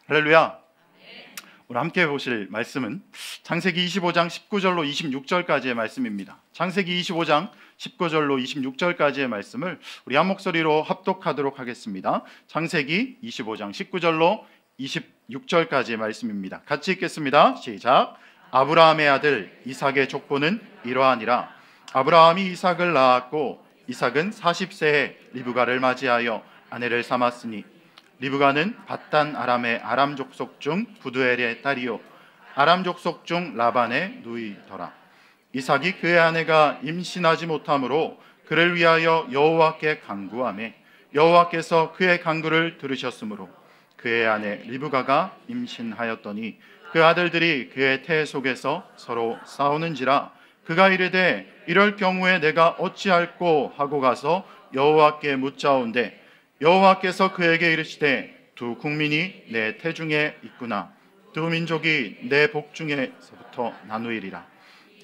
할렐루야. 오늘 함께 보실 말씀은 창세기 25장 19절로 26절까지의 말씀입니다. 창세기 25장 19절로 26절까지의 말씀을 우리 한 목소리로 합독하도록 하겠습니다. 창세기 25장 19절로 26절까지의 말씀입니다. 같이 읽겠습니다. 시작. 아브라함의 아들 이삭의 족보는 이러하니라. 아브라함이 이삭을 낳았고 이삭은 40세에 리브가를 맞이하여 아내를 삼았으니 리브가는 밧단 아람의 아람 족속 중 부두엘의 딸이요 아람 족속 중 라반의 누이더라. 이삭이 그의 아내가 임신하지 못하므로 그를 위하여 여호와께 간구하며 여호와께서 그의 간구를 들으셨으므로 그의 아내 리브가가 임신하였더니 그 아들들이 그의 태 속에서 서로 싸우는지라. 그가 이르되 이럴 경우에 내가 어찌할꼬 하고 가서 여호와께 묻자온대 여호와께서 그에게 이르시되 두 국민이 내 태중에 있구나. 두 민족이 내 복중에서부터 나누이리라.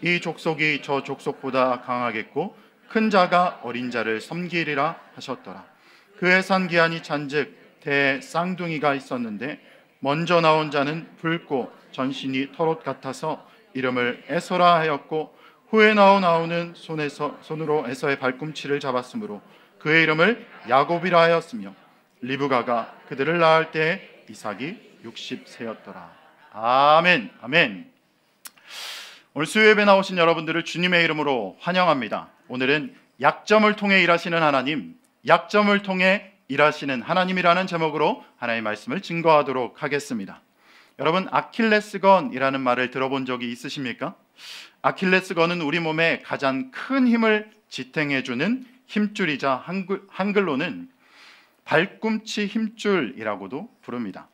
이 족속이 저 족속보다 강하겠고 큰 자가 어린 자를 섬기리라 하셨더라. 그의 산 기한이 찬즉 대 쌍둥이가 있었는데 먼저 나온 자는 붉고 전신이 털옷 같아서 이름을 에서라 하였고 후에 나온 아우는 손으로 에서의 발꿈치를 잡았으므로 그의 이름을 야곱이라 하였으며 리브가가 그들을 낳을 때 이삭이 60세였더라. 아멘. 아멘. 오늘 수요예배 나오신 여러분들을 주님의 이름으로 환영합니다. 오늘은 약점을 통해 일하시는 하나님, 약점을 통해 일하시는 하나님이라는 제목으로 하나님의 말씀을 증거하도록 하겠습니다. 여러분, 아킬레스건이라는 말을 들어본 적이 있으십니까? 아킬레스건은 우리 몸에 가장 큰 힘을 지탱해주는 힘줄이자 한글로는 발꿈치 힘줄이라고도 부릅니다.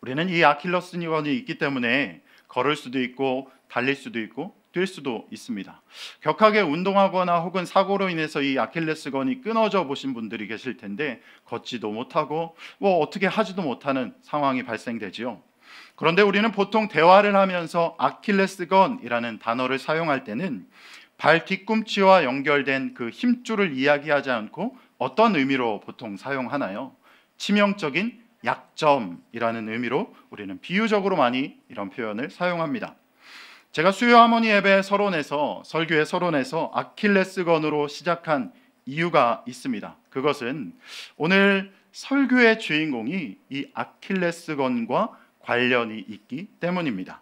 우리는 이 아킬레스건이 있기 때문에 걸을 수도 있고 달릴 수도 있고 뛸 수도 있습니다. 격하게 운동하거나 혹은 사고로 인해서 이 아킬레스건이 끊어져 보신 분들이 계실 텐데 걷지도 못하고 어떻게 하지도 못하는 상황이 발생되지요. 그런데 우리는 보통 대화를 하면서 아킬레스건이라는 단어를 사용할 때는 발 뒤꿈치와 연결된 그 힘줄을 이야기하지 않고 어떤 의미로 보통 사용하나요? 치명적인 약점이라는 의미로 우리는 비유적으로 많이 이런 표현을 사용합니다. 제가 수요 하모니 예배 서론에서 설교의 서론에서 아킬레스건으로 시작한 이유가 있습니다. 그것은 오늘 설교의 주인공이 이 아킬레스건과 관련이 있기 때문입니다.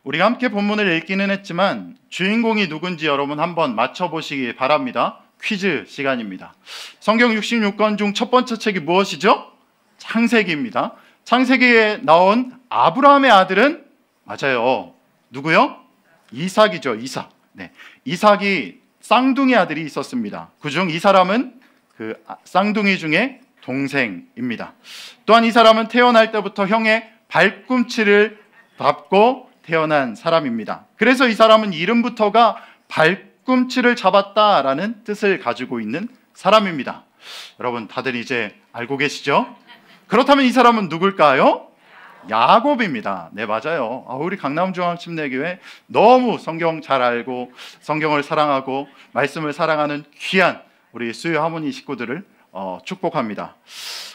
우리가 함께 본문을 읽기는 했지만 주인공이 누군지 여러분 한번 맞춰보시기 바랍니다. 퀴즈 시간입니다. 성경 66권 중 첫 번째 책이 무엇이죠? 창세기입니다. 창세기에 나온 아브라함의 아들은 맞아요. 누구요? 이삭이죠. 이삭. 네. 이삭이 쌍둥이 아들이 있었습니다. 그중 이 사람은 그 쌍둥이 중에 동생입니다. 또한 이 사람은 태어날 때부터 형의 발꿈치를 밟고 태어난 사람입니다. 그래서 이 사람은 이름부터가 발꿈치를 잡았다라는 뜻을 가지고 있는 사람입니다. 여러분 다들 이제 알고 계시죠? 그렇다면 이 사람은 누굴까요? 야곱입니다. 네, 맞아요. 우리 강남중앙침례교회 너무 성경 잘 알고 성경을 사랑하고 말씀을 사랑하는 귀한 우리 수요 하모니 식구들을 축복합니다.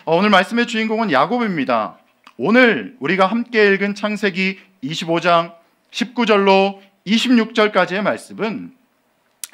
오늘 말씀의 주인공은 야곱입니다. 오늘 우리가 함께 읽은 창세기 25장 19절로 26절까지의 말씀은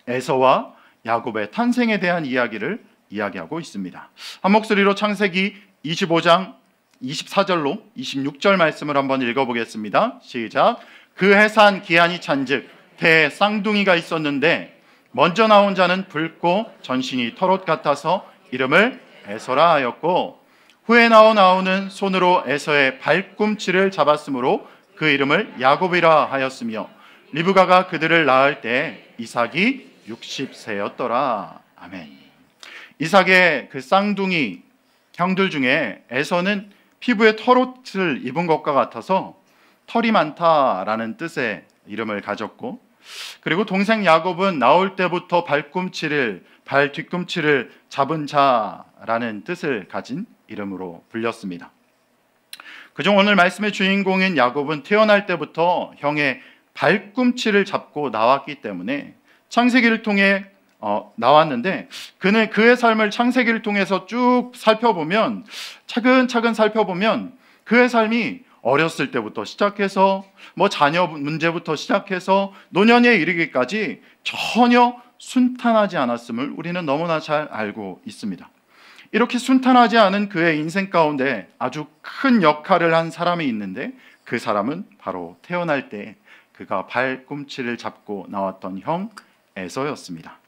에서와 야곱의 탄생에 대한 이야기를 이야기하고 있습니다. 한 목소리로 창세기 25장 24절로 26절 말씀을 한번 읽어보겠습니다. 시작. 그 해산 기한이 찬즉 태에 쌍둥이가 있었는데 먼저 나온 자는 붉고 전신이 털옷 같아서 이름을 에서라 하였고 후에 나온 아우는 손으로 에서의 발꿈치를 잡았으므로 그 이름을 야곱이라 하였으며 리브가가 그들을 낳을 때 이삭이 60세였더라. 아멘. 이삭의 그 쌍둥이 형들 중에 에서는 피부에 털옷을 입은 것과 같아서 털이 많다라는 뜻의 이름을 가졌고, 그리고 동생 야곱은 나올 때부터 발 뒤꿈치를 잡은 자라는 뜻을 가진 이름으로 불렸습니다. 그중 오늘 말씀의 주인공인 야곱은 태어날 때부터 형의 발꿈치를 잡고 나왔기 때문에 창세기를 통해 나왔는데 그의 삶을 창세기를 통해서 쭉 살펴보면 차근차근 살펴보면 그의 삶이 어렸을 때부터 시작해서 자녀 문제부터 시작해서 노년에 이르기까지 전혀 순탄하지 않았음을 우리는 너무나 잘 알고 있습니다. 이렇게 순탄하지 않은 그의 인생 가운데 아주 큰 역할을 한 사람이 있는데, 그 사람은 바로 태어날 때 그가 발꿈치를 잡고 나왔던 형 에서였습니다.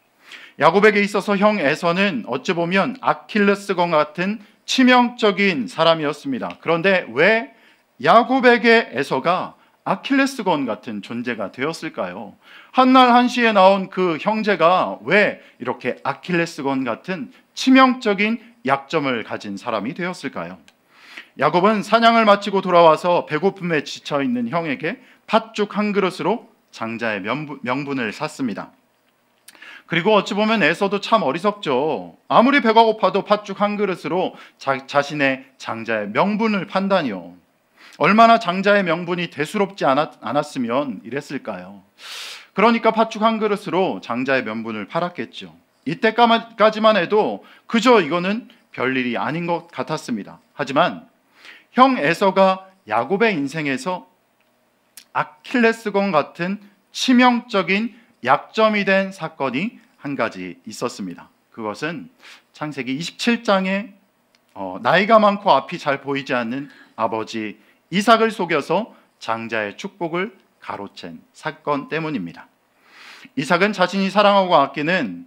야곱에게 있어서 형 에서는 어찌 보면 아킬레스건 같은 치명적인 사람이었습니다. 그런데 왜 야곱에게 에서가 아킬레스건 같은 존재가 되었을까요? 한날 한시에 나온 그 형제가 왜 이렇게 아킬레스건 같은 치명적인 약점을 가진 사람이 되었을까요? 야곱은 사냥을 마치고 돌아와서 배고픔에 지쳐있는 형에게 팥죽 한 그릇으로 장자의 명분을 샀습니다. 그리고 어찌 보면 에서도 참 어리석죠. 아무리 배가 고파도 팥죽 한 그릇으로 자신의 장자의 명분을 판다니요. 얼마나 장자의 명분이 대수롭지 않았으면 이랬을까요? 그러니까 팥죽 한 그릇으로 장자의 명분을 팔았겠죠. 이때까지만 해도 그저 이거는 별일이 아닌 것 같았습니다. 하지만 형 에서가 야곱의 인생에서 아킬레스건 같은 치명적인 약점이 된 사건이 한 가지 있었습니다. 그것은 창세기 27장에 나이가 많고 앞이 잘 보이지 않는 아버지 이삭을 속여서 장자의 축복을 가로챈 사건 때문입니다. 이삭은 자신이 사랑하고 아끼는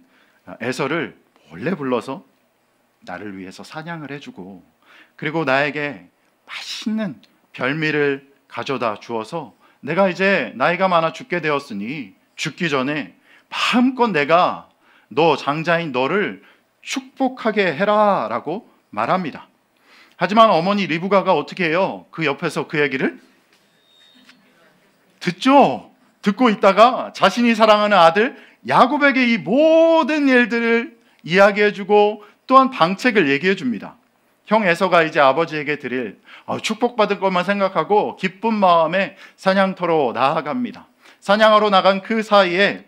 에서를 몰래 불러서 나를 위해서 사냥을 해주고, 그리고 나에게 맛있는 별미를 가져다 주어서 내가 이제 나이가 많아 죽게 되었으니 죽기 전에 마음껏 내가 너 장자인 너를 축복하게 해라 라고 말합니다. 하지만 어머니 리브가가 어떻게 해요? 그 옆에서 그 얘기를 듣죠. 듣고 있다가 자신이 사랑하는 아들 야곱에게 이 모든 일들을 이야기해주고 또한 방책을 얘기해줍니다. 형 에서가 이제 아버지에게 드릴 축복받을 것만 생각하고 기쁜 마음에 사냥터로 나아갑니다. 사냥하러 나간 그 사이에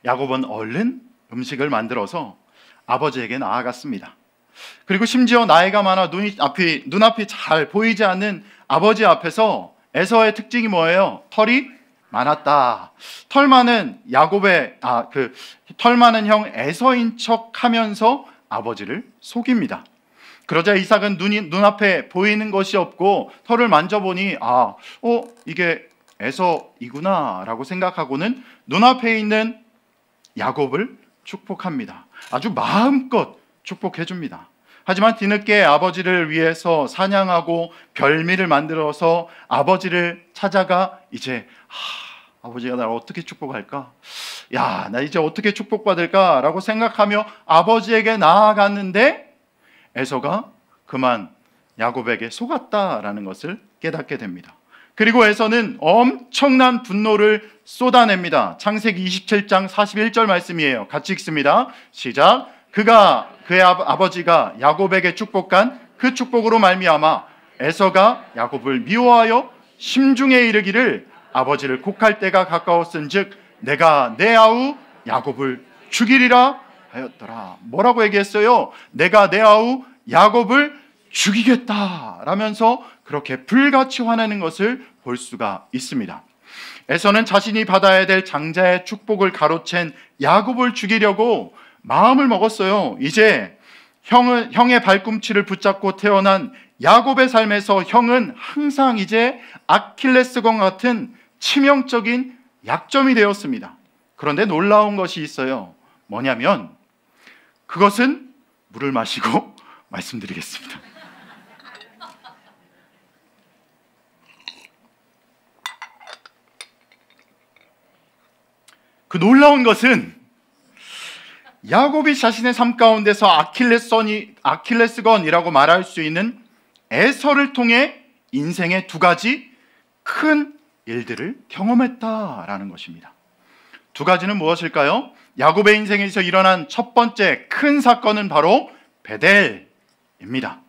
야곱은 얼른 음식을 만들어서 아버지에게 나아갔습니다. 그리고 심지어 나이가 많아 눈앞이 잘 보이지 않는 아버지 앞에서 에서의 특징이 뭐예요? 털이 많았다. 털 많은 털 많은 형 에서인 척하면서 아버지를 속입니다. 그러자 이삭은 눈앞에 보이는 것이 없고 털을 만져보니 이게 에서이구나 라고 생각하고는 눈앞에 있는 야곱을 축복합니다. 아주 마음껏 축복해 줍니다. 하지만 뒤늦게 아버지를 위해서 사냥하고 별미를 만들어서 아버지를 찾아가 이제 아버지가 나를 어떻게 축복할까? 나 이제 어떻게 축복받을까? 라고 생각하며 아버지에게 나아갔는데 에서가 그만 야곱에게 속았다라는 것을 깨닫게 됩니다. 그리고 에서는 엄청난 분노를 쏟아냅니다. 창세기 27장 41절 말씀이에요. 같이 읽습니다. 시작. 그의 아버지가 야곱에게 축복한 그 축복으로 말미암아 에서가 야곱을 미워하여 심중에 이르기를 아버지를 곡할 때가 가까웠은즉 내가 내 아우 야곱을 죽이리라 하였더라. 뭐라고 얘기했어요? 내가 내 아우 야곱을 죽이겠다 라면서 그렇게 불같이 화내는 것을 볼 수가 있습니다. 에서는 자신이 받아야 될 장자의 축복을 가로챈 야곱을 죽이려고 마음을 먹었어요. 이제 형의 발꿈치를 붙잡고 태어난 야곱의 삶에서 형은 항상 이제 아킬레스건 같은 치명적인 약점이 되었습니다. 그런데 놀라운 것이 있어요. 뭐냐면 그것은 물을 마시고 말씀드리겠습니다. 그 놀라운 것은 야곱이 자신의 삶 가운데서 아킬레스건이라고 말할 수 있는 에서를 통해 인생의 두 가지 큰 일들을 경험했다라는 것입니다. 두 가지는 무엇일까요? 야곱의 인생에서 일어난 첫 번째 큰 사건은 바로 베델입니다.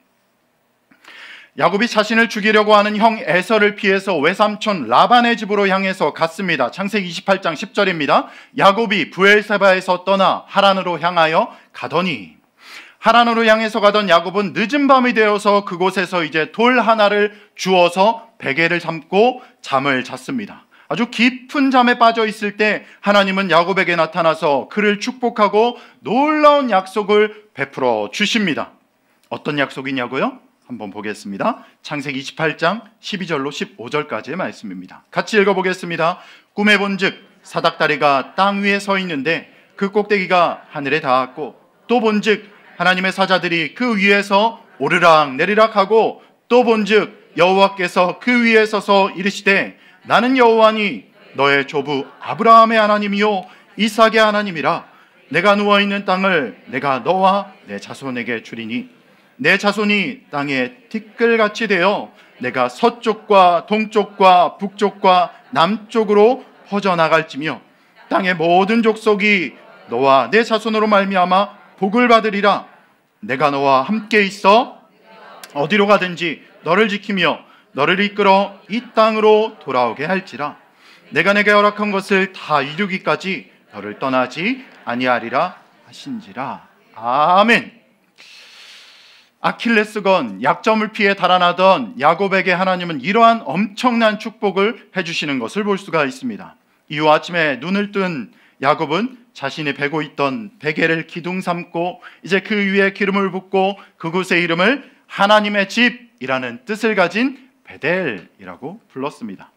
야곱이 자신을 죽이려고 하는 형 에서를 피해서 외삼촌 라반의 집으로 향해서 갔습니다. 창세기 28장 10절입니다. 야곱이 브엘세바에서 떠나 하란으로 향하여 가더니 하란으로 향해서 가던 야곱은 늦은 밤이 되어서 그곳에서 이제 돌 하나를 주워서 베개를 삼고 잠을 잤습니다. 아주 깊은 잠에 빠져 있을 때 하나님은 야곱에게 나타나서 그를 축복하고 놀라운 약속을 베풀어 주십니다. 어떤 약속이냐고요? 한번 보겠습니다. 창세기 28장 12절로 15절까지의 말씀입니다. 같이 읽어보겠습니다. 꿈에 본즉 사닥다리가 땅 위에 서 있는데 그 꼭대기가 하늘에 닿았고, 또 본즉 하나님의 사자들이 그 위에서 오르락 내리락 하고, 또 본즉 여호와께서 그 위에 서서 이르시되 나는 여호와니 너의 조부 아브라함의 하나님이요 이삭의 하나님이라. 내가 누워있는 땅을 내가 너와 내 자손에게 주리니 내 자손이 땅에 티끌같이 되어 내가 서쪽과 동쪽과 북쪽과 남쪽으로 퍼져나갈지며 땅의 모든 족속이 너와 내 자손으로 말미암아 복을 받으리라. 내가 너와 함께 있어 어디로 가든지 너를 지키며 너를 이끌어 이 땅으로 돌아오게 할지라. 내가 내게 허락한 것을 다 이루기까지 너를 떠나지 아니하리라 하신지라. 아멘. 아킬레스건, 약점을 피해 달아나던 야곱에게 하나님은 이러한 엄청난 축복을 해주시는 것을 볼 수가 있습니다. 이후 아침에 눈을 뜬 야곱은 자신이 베고 있던 베개를 기둥 삼고 이제 그 위에 기름을 붓고 그곳의 이름을 하나님의 집이라는 뜻을 가진 베델이라고 불렀습니다.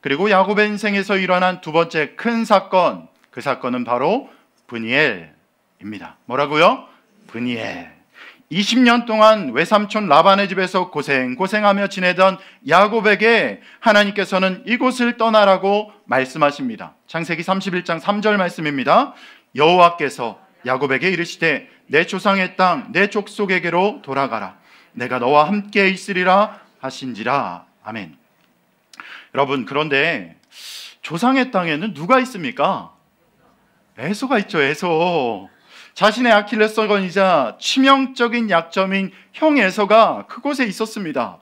그리고 야곱의 인생에서 일어난 두 번째 큰 사건, 그 사건은 바로 브니엘입니다. 뭐라고요? 브니엘. 20년 동안 외삼촌 라반의 집에서 고생하며 지내던 야곱에게 하나님께서는 이곳을 떠나라고 말씀하십니다. 창세기 31장 3절 말씀입니다. 여호와께서 야곱에게 이르시되 내 조상의 땅 내 족속에게로 돌아가라. 내가 너와 함께 있으리라 하신지라. 아멘. 여러분, 그런데 조상의 땅에는 누가 있습니까? 에서가 있죠. 에서. 자신의 아킬레스건이자 치명적인 약점인 형 에서가 그곳에 있었습니다.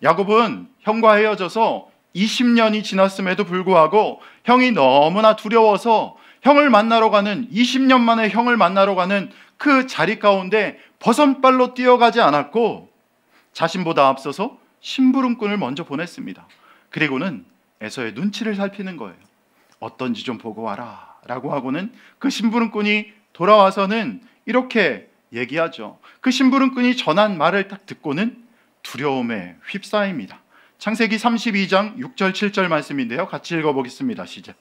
야곱은 형과 헤어져서 20년이 지났음에도 불구하고 형이 너무나 두려워서 형을 만나러 가는 20년 만에 형을 만나러 가는 그 자리 가운데 버선발로 뛰어가지 않았고 자신보다 앞서서 심부름꾼을 먼저 보냈습니다. 그리고는 에서의 눈치를 살피는 거예요. 어떤지 좀 보고 와라 라고 하고는 그 심부름꾼이 돌아와서는 이렇게 얘기하죠. 그 심부름꾼이 전한 말을 딱 듣고는 두려움에 휩싸입니다. 창세기 32장 6절 7절 말씀인데요. 같이 읽어보겠습니다. 시작.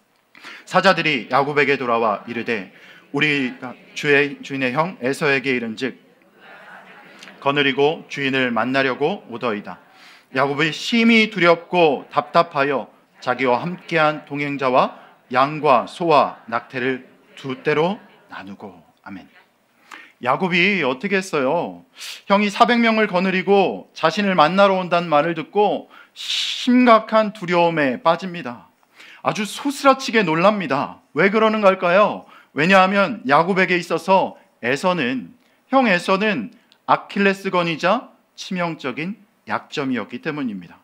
사자들이 야곱에게 돌아와 이르되 우리가 주인의 형 에서에게 이른즉 거느리고 주인을 만나려고 오더이다. 야곱이 심히 두렵고 답답하여 자기와 함께한 동행자와 양과 소와 낙태를 두 떼로 나누고. 아멘. 야곱이 어떻게 했어요? 형이 400명을 거느리고 자신을 만나러 온다는 말을 듣고 심각한 두려움에 빠집니다. 아주 소스라치게 놀랍니다. 왜 그러는 걸까요? 왜냐하면 야곱에게 있어서 형 에서는 아킬레스건이자 치명적인 약점이었기 때문입니다.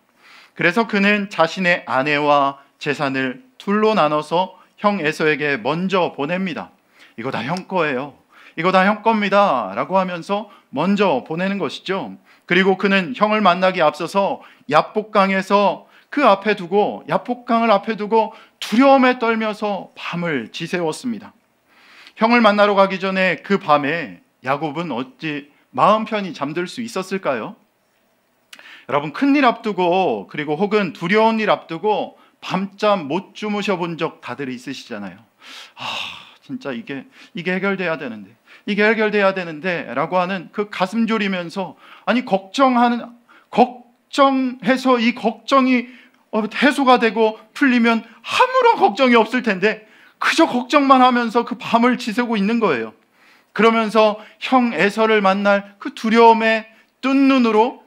그래서 그는 자신의 아내와 재산을 둘로 나눠서 형 에서에게 먼저 보냅니다. 이거 다 형 거예요. 이거 다 형 겁니다 라고 하면서 먼저 보내는 것이죠. 그리고 그는 형을 만나기 앞서서 야복강에서 야복강을 앞에 두고 두려움에 떨면서 밤을 지새웠습니다. 형을 만나러 가기 전에 그 밤에 야곱은 어찌 마음 편히 잠들 수 있었을까요? 여러분, 큰일 앞두고 그리고 혹은 두려운 일 앞두고 밤잠 못 주무셔 본 적 다들 있으시잖아요. 진짜 이게 해결돼야 되는데 라고 하는 그 가슴 졸이면서 걱정해서 이 걱정이 해소가 되고 풀리면 아무런 걱정이 없을 텐데 그저 걱정만 하면서 그 밤을 지새고 있는 거예요. 그러면서 형 에서를 만날 그 두려움에 뜬 눈으로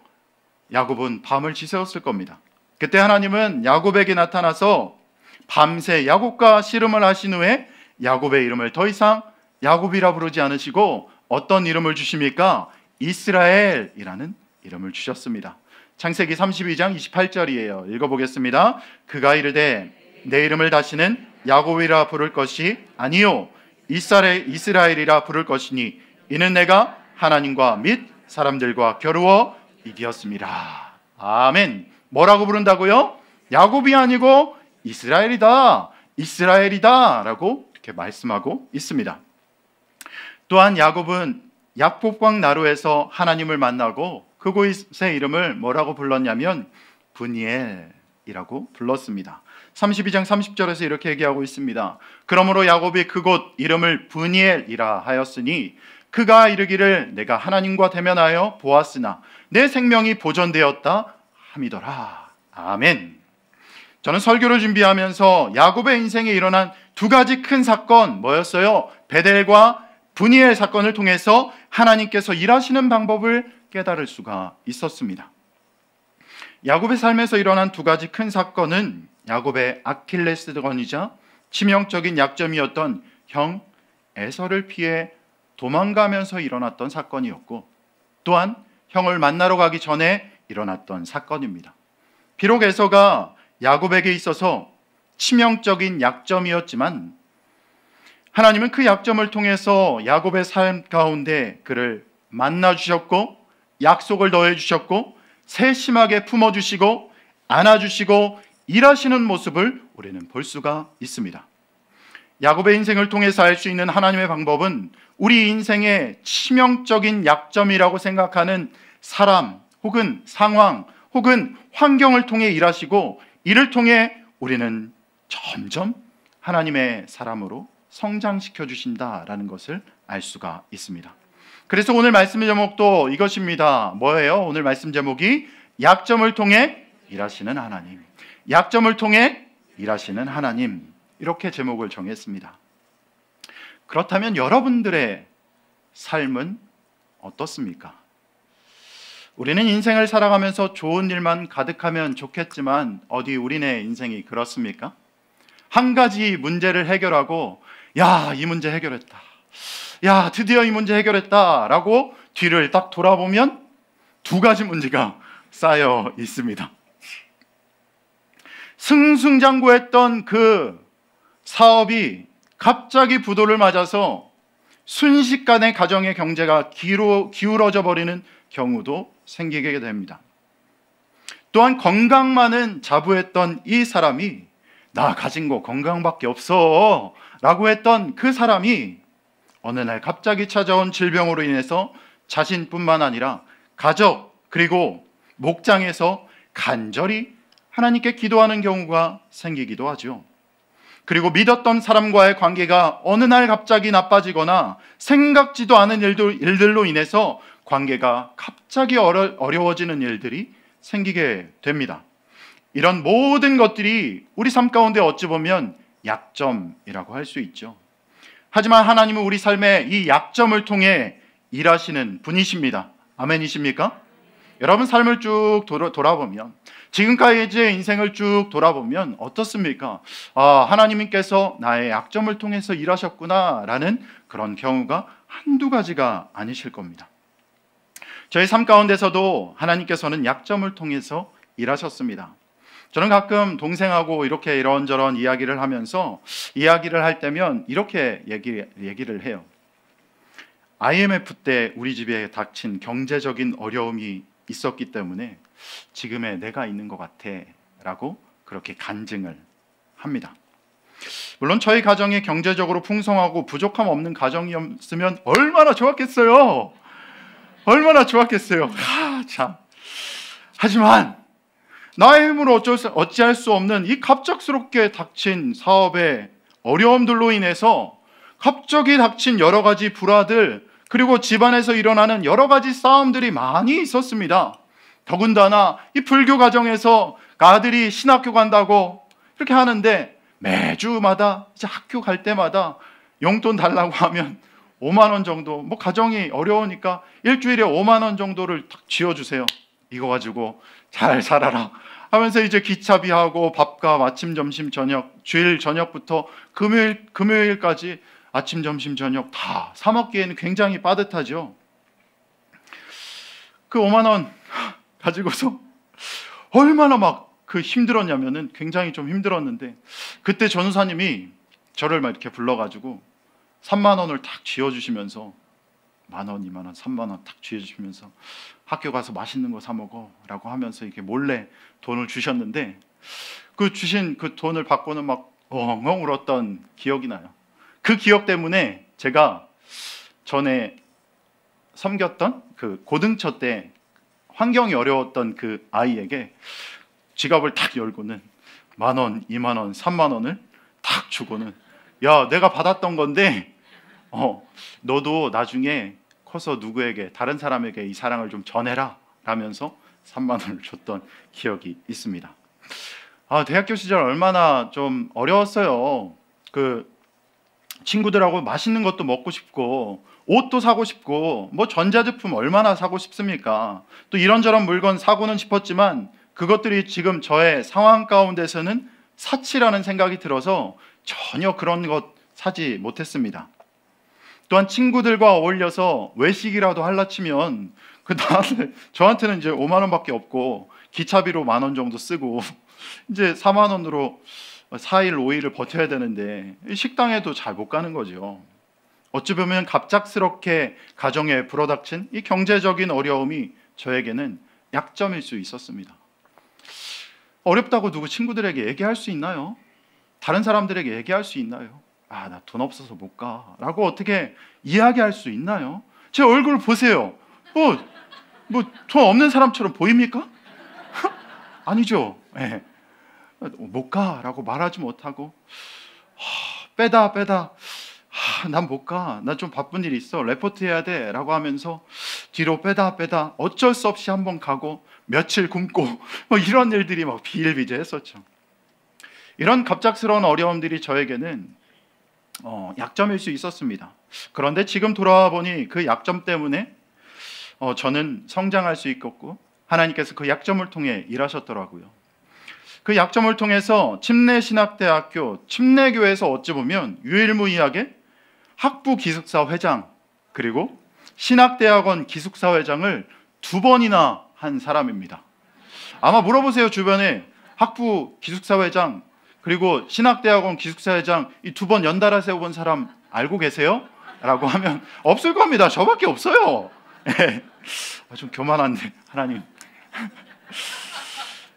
야곱은 밤을 지새웠을 겁니다. 그때 하나님은 야곱에게 나타나서 밤새 야곱과 씨름을 하신 후에 야곱의 이름을 더 이상 야곱이라 부르지 않으시고 어떤 이름을 주십니까? 이스라엘이라는 이름을 주셨습니다. 창세기 32장 28절이에요. 읽어보겠습니다. 그가 이르되 내 이름을 다시는 야곱이라 부를 것이 아니요 이스라엘이라 부를 것이니 이는 내가 하나님과 및 사람들과 겨루어 이기었습니다. 아멘. 뭐라고 부른다고요? 야곱이 아니고 이스라엘이다, 이스라엘이다 라고 이렇게 말씀하고 있습니다. 또한 야곱은 약복강 나루에서 하나님을 만나고 그곳의 이름을 뭐라고 불렀냐면 브니엘이라고 불렀습니다. 32장 30절에서 이렇게 얘기하고 있습니다. 그러므로 야곱이 그곳 이름을 브니엘이라 하였으니 그가 이르기를 내가 하나님과 대면하여 보았으나 내 생명이 보존되었다 함이더라. 아멘. 저는 설교를 준비하면서 야곱의 인생에 일어난 두 가지 큰 사건 뭐였어요? 베델과 브니엘 사건을 통해서 하나님께서 일하시는 방법을 깨달을 수가 있었습니다. 야곱의 삶에서 일어난 두 가지 큰 사건은 야곱의 아킬레스건이자 치명적인 약점이었던 형 에서를 피해 도망가면서 일어났던 사건이었고, 또한 형을 만나러 가기 전에 일어났던 사건입니다. 비록 에서가 야곱에게 있어서 치명적인 약점이었지만 하나님은 그 약점을 통해서 야곱의 삶 가운데 그를 만나주셨고 약속을 더해주셨고 세심하게 품어주시고 안아주시고 일하시는 모습을 우리는 볼 수가 있습니다. 야곱의 인생을 통해서 알 수 있는 하나님의 방법은 우리 인생의 치명적인 약점이라고 생각하는 사람 혹은 상황 혹은 환경을 통해 일하시고 이를 통해 우리는 점점 하나님의 사람으로 성장시켜 주신다라는 것을 알 수가 있습니다. 그래서 오늘 말씀 제목도 이것입니다. 뭐예요? 오늘 말씀 제목이 약점을 통해 일하시는 하나님, 약점을 통해 일하시는 하나님, 이렇게 제목을 정했습니다. 그렇다면 여러분들의 삶은 어떻습니까? 우리는 인생을 살아가면서 좋은 일만 가득하면 좋겠지만 어디 우리네 인생이 그렇습니까? 한 가지 문제를 해결하고 야, 이 문제 해결했다, 야, 드디어 이 문제 해결했다 라고 뒤를 딱 돌아보면 두 가지 문제가 쌓여 있습니다. 승승장구했던 그 사업이 갑자기 부도를 맞아서 순식간에 가정의 경제가 기울어져 버리는 경우도 생기게 됩니다. 또한 건강만은 자부했던 이 사람이 나 가진 거 건강밖에 없어 라고 했던 그 사람이 어느 날 갑자기 찾아온 질병으로 인해서 자신뿐만 아니라 가족 그리고 목장에서 간절히 하나님께 기도하는 경우가 생기기도 하죠. 그리고 믿었던 사람과의 관계가 어느 날 갑자기 나빠지거나 생각지도 않은 일들로 인해서 관계가 갑자기 어려워지는 일들이 생기게 됩니다. 이런 모든 것들이 우리 삶 가운데 어찌 보면 약점이라고 할 수 있죠. 하지만 하나님은 우리 삶의 이 약점을 통해 일하시는 분이십니다. 아멘이십니까? 여러분 삶을 쭉 돌아보면, 지금까지의 인생을 쭉 돌아보면 어떻습니까? 하나님께서 나의 약점을 통해서 일하셨구나 라는 그런 경우가 한두 가지가 아니실 겁니다. 저희 삶 가운데서도 하나님께서는 약점을 통해서 일하셨습니다. 저는 가끔 동생하고 이렇게 이런저런 이야기를 하면서 이야기를 할 때면 이렇게 얘기를 해요. IMF 때 우리 집에 닥친 경제적인 어려움이 있었기 때문에 지금의 내가 있는 것 같아 라고 그렇게 간증을 합니다. 물론 저희 가정이 경제적으로 풍성하고 부족함 없는 가정이었으면 얼마나 좋았겠어요. 얼마나 좋았겠어요. 참. 하지만 나의 힘으로 어찌할 수 없는 이 갑작스럽게 닥친 사업의 어려움들로 인해서 갑자기 닥친 여러 가지 불화들, 그리고 집안에서 일어나는 여러 가지 싸움들이 많이 있었습니다. 더군다나 이 불교 가정에서 아들이 신학교 간다고 이렇게 하는데 매주마다 이제 학교 갈 때마다 용돈 달라고 하면 5만 원 정도, 뭐 가정이 어려우니까 일주일에 5만 원 정도를 딱 쥐어주세요. 이거 가지고 잘 살아라 하면서 이제 기차비하고 밥값, 아침, 점심, 저녁, 주일 저녁부터 금요일까지 아침, 점심, 저녁 다 사 먹기에는 굉장히 빠듯하죠. 그 5만 원 가지고서 얼마나 막 그 힘들었냐면은 굉장히 좀 힘들었는데, 그때 전우사님이 저를 막 이렇게 불러가지고 3만 원을 탁 쥐어주시면서 10,000원, 20,000원, 30,000원 탁 쥐어주시면서 학교 가서 맛있는 거 사 먹어 라고 하면서 이렇게 몰래 돈을 주셨는데, 그 주신 그 돈을 받고는 막 엉엉 울었던 기억이 나요. 그 기억 때문에 제가 전에 섬겼던 그 고등처 때 환경이 어려웠던 그 아이에게 지갑을 탁 열고는 10,000원, 20,000원, 30,000원을 탁 주고는, 야, 내가 받았던 건데 너도 나중에 커서 누구에게, 다른 사람에게 이 사랑을 좀 전해라 라면서 30,000원을 줬던 기억이 있습니다. 대학교 시절 얼마나 좀 어려웠어요. 그 친구들하고 맛있는 것도 먹고 싶고 옷도 사고 싶고 뭐 전자제품 얼마나 사고 싶습니까? 또 이런저런 물건 사고는 싶었지만 그것들이 지금 저의 상황 가운데서는 사치라는 생각이 들어서 전혀 그런 것 사지 못했습니다. 또한 친구들과 어울려서 외식이라도 할라 치면 저한테는 이제 50,000원밖에 없고 기차비로 10,000원 정도 쓰고 이제 40,000원으로 4일 5일을 버텨야 되는데 식당에도 잘 못 가는 거죠. 어찌 보면 갑작스럽게 가정에 불어닥친 이 경제적인 어려움이 저에게는 약점일 수 있었습니다. 어렵다고 누구 친구들에게 얘기할 수 있나요? 다른 사람들에게 얘기할 수 있나요? 나 돈 없어서 못 가 라고 어떻게 이야기할 수 있나요? 제 얼굴 보세요. 돈 없는 사람처럼 보입니까? 아니죠. 네. 못 가 라고 말하지 못하고 빼다 난 못 가, 나 좀 바쁜 일이 있어, 레포트 해야 돼 라고 하면서 뒤로 빼다 어쩔 수 없이 한번 가고 며칠 굶고 이런 일들이 막 비일비재했었죠. 이런 갑작스러운 어려움들이 저에게는 약점일 수 있었습니다. 그런데 지금 돌아와 보니 그 약점 때문에 저는 성장할 수 있었고 하나님께서 그 약점을 통해 일하셨더라고요. 그 약점을 통해서 침례신학대학교 침례교회에서 어찌 보면 유일무이하게 학부 기숙사 회장 그리고 신학대학원 기숙사 회장을 2번이나 한 사람입니다. 아마 물어보세요. 주변에 학부 기숙사 회장 그리고 신학대학원 기숙사 회장 이 2번 연달아 세워본 사람 알고 계세요? 라고 하면 없을 겁니다. 저밖에 없어요. 좀 교만한데 하나님.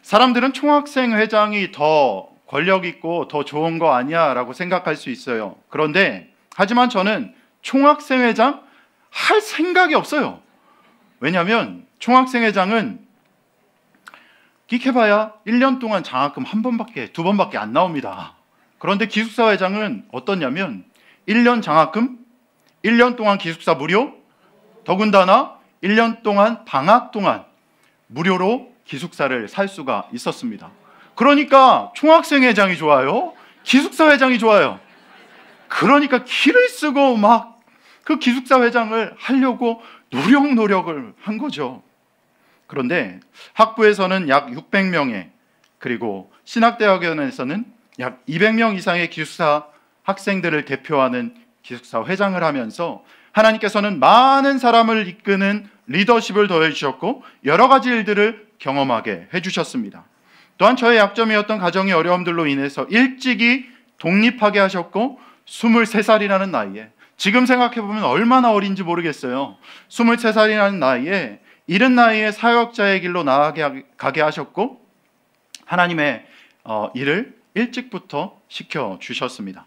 사람들은 총학생 회장이 더 권력 있고 더 좋은 거 아니야 라고 생각할 수 있어요. 그런데 하지만 저는 총학생 회장 할 생각이 없어요. 왜냐하면 총학생 회장은 끽해봐야 1년 동안 장학금 1번밖에 2번밖에 안 나옵니다. 그런데 기숙사 회장은 어떠냐면 1년 장학금, 1년 동안 기숙사 무료, 더군다나 1년 동안 방학 동안 무료로 기숙사를 살 수가 있었습니다. 그러니까 총학생 회장이 좋아요? 기숙사 회장이 좋아요? 그러니까 기를 쓰고 막 그 기숙사 회장을 하려고 노력을 한 거죠. 그런데 학부에서는 약 600명의 그리고 신학대학원에서는 약 200명 이상의 기숙사 학생들을 대표하는 기숙사 회장을 하면서 하나님께서는 많은 사람을 이끄는 리더십을 더해주셨고 여러 가지 일들을 경험하게 해주셨습니다. 또한 저의 약점이었던 가정의 어려움들로 인해서 일찍이 독립하게 하셨고 23살이라는 나이에, 지금 생각해보면 얼마나 어린지 모르겠어요. 23살이라는 나이에 이른 나이에 사역자의 길로 나아가게 하셨고 하나님의 일을 일찍부터 시켜주셨습니다.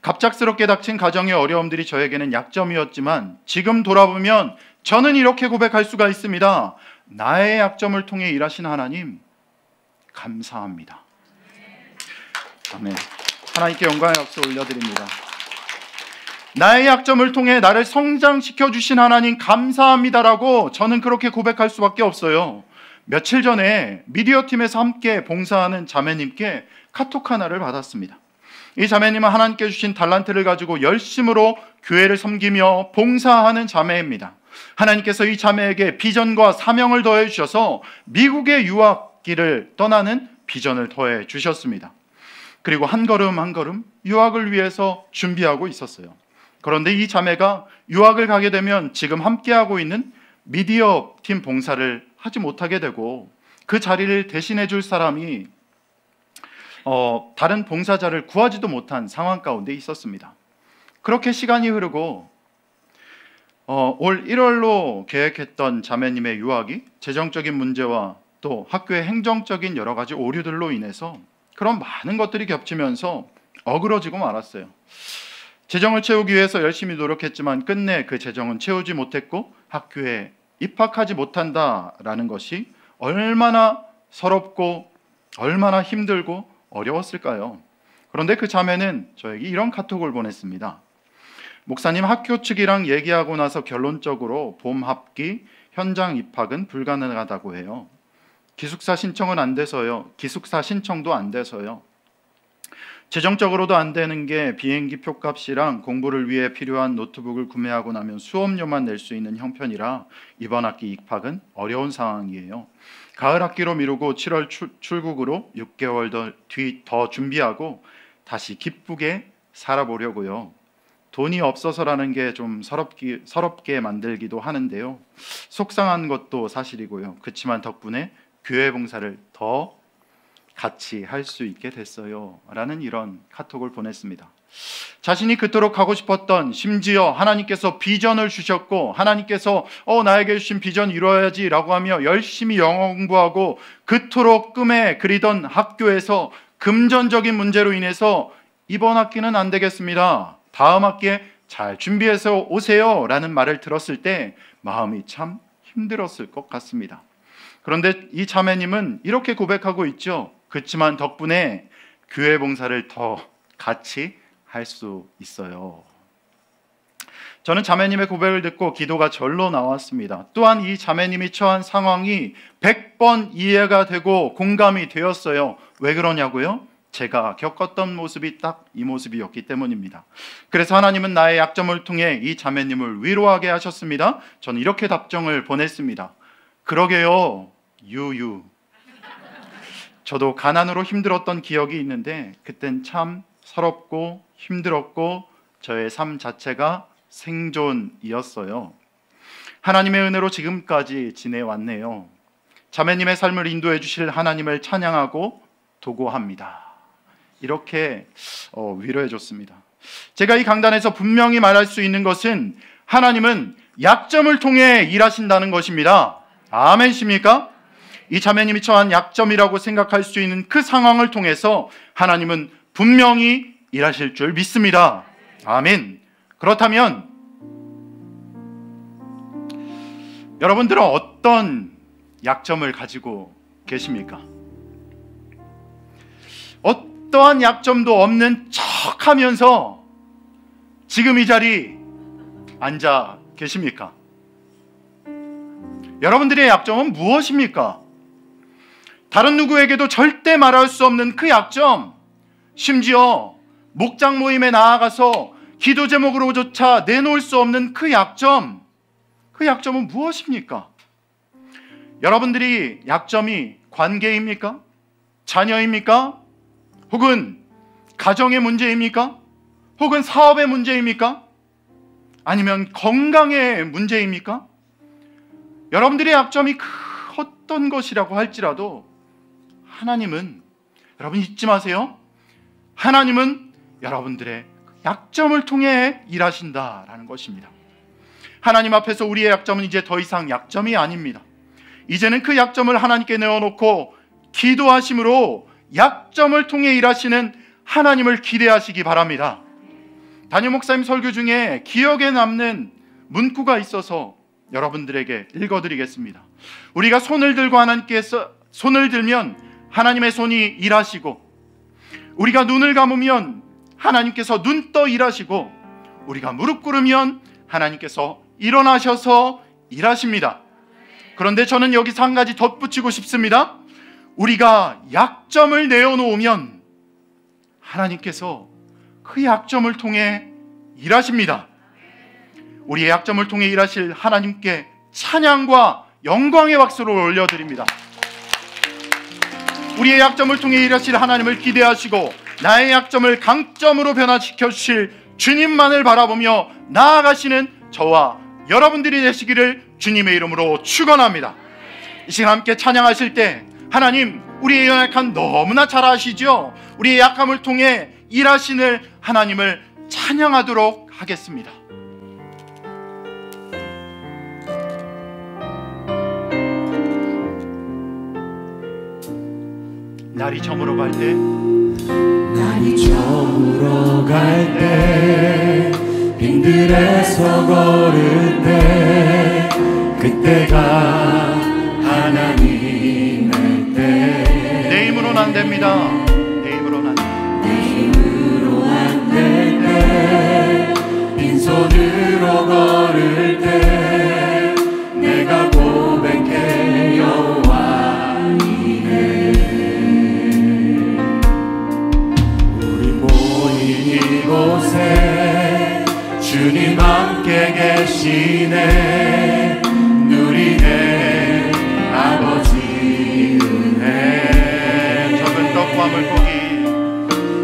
갑작스럽게 닥친 가정의 어려움들이 저에게는 약점이었지만 지금 돌아보면 저는 이렇게 고백할 수가 있습니다. 나의 약점을 통해 일하신 하나님 감사합니다. 아멘. 하나님께 영광의 박수 올려드립니다. 나의 약점을 통해 나를 성장시켜 주신 하나님 감사합니다라고 저는 그렇게 고백할 수밖에 없어요. 며칠 전에 미디어팀에서 함께 봉사하는 자매님께 카톡 하나를 받았습니다. 이 자매님은 하나님께 주신 달란트를 가지고 열심으로 교회를 섬기며 봉사하는 자매입니다. 하나님께서 이 자매에게 비전과 사명을 더해 주셔서 미국의 유학길을 떠나는 비전을 더해 주셨습니다. 그리고 한 걸음 한 걸음 유학을 위해서 준비하고 있었어요. 그런데 이 자매가 유학을 가게 되면 지금 함께하고 있는 미디어팀 봉사를 하지 못하게 되고 그 자리를 대신해 줄 사람이 다른 봉사자를 구하지도 못한 상황 가운데 있었습니다. 그렇게 시간이 흐르고 올 1월로 계획했던 자매님의 유학이 재정적인 문제와 또 학교의 행정적인 여러 가지 오류들로 인해서 그런 많은 것들이 겹치면서 어그러지고 말았어요. 재정을 채우기 위해서 열심히 노력했지만 끝내 그 재정은 채우지 못했고 학교에 입학하지 못한다라는 것이 얼마나 서럽고 얼마나 힘들고 어려웠을까요? 그런데 그 자매는 저에게 이런 카톡을 보냈습니다. 목사님, 학교 측이랑 얘기하고 나서 결론적으로 봄 학기 현장 입학은 불가능하다고 해요. 기숙사 신청은 안 돼서요. 기숙사 신청도 안 돼서요. 재정적으로도 안 되는 게 비행기 표값이랑 공부를 위해 필요한 노트북을 구매하고 나면 수업료만 낼 수 있는 형편이라 이번 학기 입학은 어려운 상황이에요. 가을 학기로 미루고 7월 출국으로 6개월 더 준비하고 다시 기쁘게 살아보려고요. 돈이 없어서라는 게 좀 서럽게 만들기도 하는데요. 속상한 것도 사실이고요. 그렇지만 덕분에 교회 봉사를 더 같이 할 수 있게 됐어요 라는 이런 카톡을 보냈습니다. 자신이 그토록 하고 싶었던, 심지어 하나님께서 비전을 주셨고 하나님께서 나에게 주신 비전 이루어야지 라고 하며 열심히 영어 공부하고 그토록 꿈에 그리던 학교에서 금전적인 문제로 인해서 이번 학기는 안 되겠습니다, 다음 학기에 잘 준비해서 오세요 라는 말을 들었을 때 마음이 참 힘들었을 것 같습니다. 그런데 이 자매님은 이렇게 고백하고 있죠. 그렇지만 덕분에 교회 봉사를 더 같이 할 수 있어요. 저는 자매님의 고백을 듣고 기도가 절로 나왔습니다. 또한 이 자매님이 처한 상황이 100번 이해가 되고 공감이 되었어요. 왜 그러냐고요? 제가 겪었던 모습이 딱 이 모습이었기 때문입니다. 그래서 하나님은 나의 약점을 통해 이 자매님을 위로하게 하셨습니다. 저는 이렇게 답정을 보냈습니다. 그러게요, 유유. 저도 가난으로 힘들었던 기억이 있는데 그땐 참 서럽고 힘들었고 저의 삶 자체가 생존이었어요. 하나님의 은혜로 지금까지 지내왔네요. 자매님의 삶을 인도해 주실 하나님을 찬양하고 도구합니다. 이렇게 위로해 줬습니다. 제가 이 강단에서 분명히 말할 수 있는 것은 하나님은 약점을 통해 일하신다는 것입니다. 아멘십니까? 이 자매님이 처한 약점이라고 생각할 수 있는 그 상황을 통해서 하나님은 분명히 일하실 줄 믿습니다. 아멘. 그렇다면 여러분들은 어떤 약점을 가지고 계십니까? 어떠한 약점도 없는 척하면서 지금 이 자리 앉아 계십니까? 여러분들의 약점은 무엇입니까? 다른 누구에게도 절대 말할 수 없는 그 약점, 심지어 목장 모임에 나아가서 기도 제목으로조차 내놓을 수 없는 그 약점은 무엇입니까? 여러분들이 약점이 관계입니까? 자녀입니까? 혹은 가정의 문제입니까? 혹은 사업의 문제입니까? 아니면 건강의 문제입니까? 여러분들의 약점이 어떤 것이라고 할지라도 하나님은, 여러분 잊지 마세요. 하나님은 여러분들의 약점을 통해 일하신다라는 것입니다. 하나님 앞에서 우리의 약점은 이제 더 이상 약점이 아닙니다. 이제는 그 약점을 하나님께 내어놓고 기도하심으로 약점을 통해 일하시는 하나님을 기대하시기 바랍니다. 담임 목사님 설교 중에 기억에 남는 문구가 있어서 여러분들에게 읽어드리겠습니다. 우리가 손을 들고 하나님께서 손을 들면 하나님의 손이 일하시고, 우리가 눈을 감으면 하나님께서 눈 떠 일하시고, 우리가 무릎 꿇으면 하나님께서 일어나셔서 일하십니다. 그런데 저는 여기서 한 가지 덧붙이고 싶습니다. 우리가 약점을 내어놓으면 하나님께서 그 약점을 통해 일하십니다. 우리의 약점을 통해 일하실 하나님께 찬양과 영광의 박수를 올려드립니다. 우리의 약점을 통해 일하실 하나님을 기대하시고 나의 약점을 강점으로 변화시켜 주실 주님만을 바라보며 나아가시는 저와 여러분들이 되시기를 주님의 이름으로 축원합니다. 이 시간 함께 찬양하실 때 하나님, 우리의 연약함 너무나 잘 아시죠? 우리의 약함을 통해 일하시는 하나님을 찬양하도록 하겠습니다. 날이 저물어 갈 때, 날이 저물어 갈 때, 빈들에서 걸을 때, 그때가 하나님의 때. 내 힘으로는 안 됩니다. 내 힘으로는 안 됩니다. 내 힘으로 안 될 때, 빈손으로 걸을 때, 내가 고백해 여호와 이래. 우리 모인 이곳에 주님 함께 계시네. 누리네 아버지 은혜. 적은 떡과 물고기,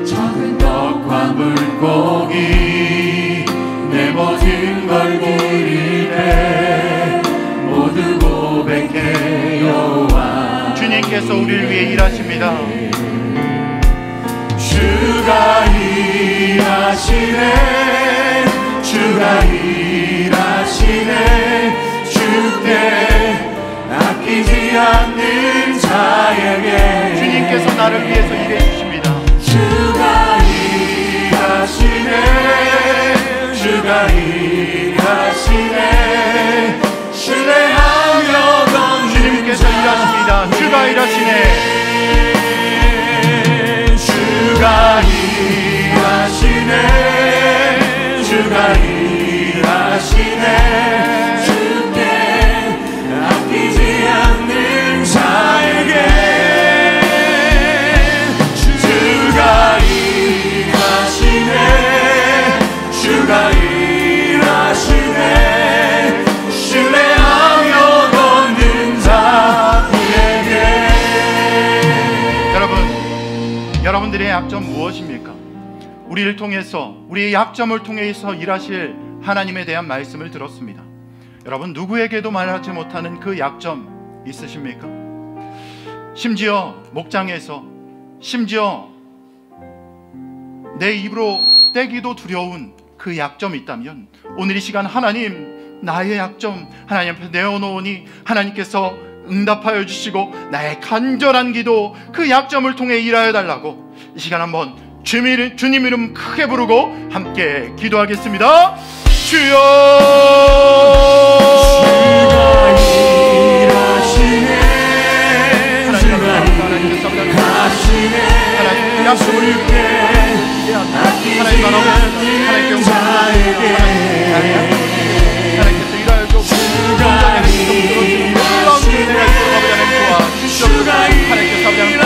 작은 떡과 물고기, 내 모든 걸 드릴 때 모두 고백해 여호와. 주님께서 우리를 위해 일하십니다. 주가 일하시네, 주가 일하시네. 주께 아끼지 않는 자에게 주님께서 나를 위해서 일해 주십니다. 주가 일하시네, 주가 일하시네. 신뢰하며 던 주님께서 일하십니다. 주가 일하시네. 주가 일하시네, 주가 일하시네. 주께 아끼지 않는 자에게 주가 일하시네, 주가 일하시네. 신뢰하며 걷는 자에게. 여러분들의 약점 무엇입니까? 우리를 통해서, 우리의 약점을 통해서 일하실 하나님에 대한 말씀을 들었습니다. 여러분, 누구에게도 말하지 못하는 그 약점 있으십니까? 심지어 목장에서, 심지어 내 입으로 떼기도 두려운 그 약점이 있다면 오늘 이 시간 하나님, 나의 약점 하나님 앞에 내어놓으니 하나님께서 응답하여 주시고 나의 간절한 기도, 그 약점을 통해 일하여 달라고 이 시간 한번 주님 이름 크게 부르고 함께 기도하겠습니다. 주여, 주가 일하시네, 주가 일하시네. 약속을게 아끼지 않는 자에게 하나님께서 일하여 주고 주가 일하시네, 하나님께서 아버지 하나님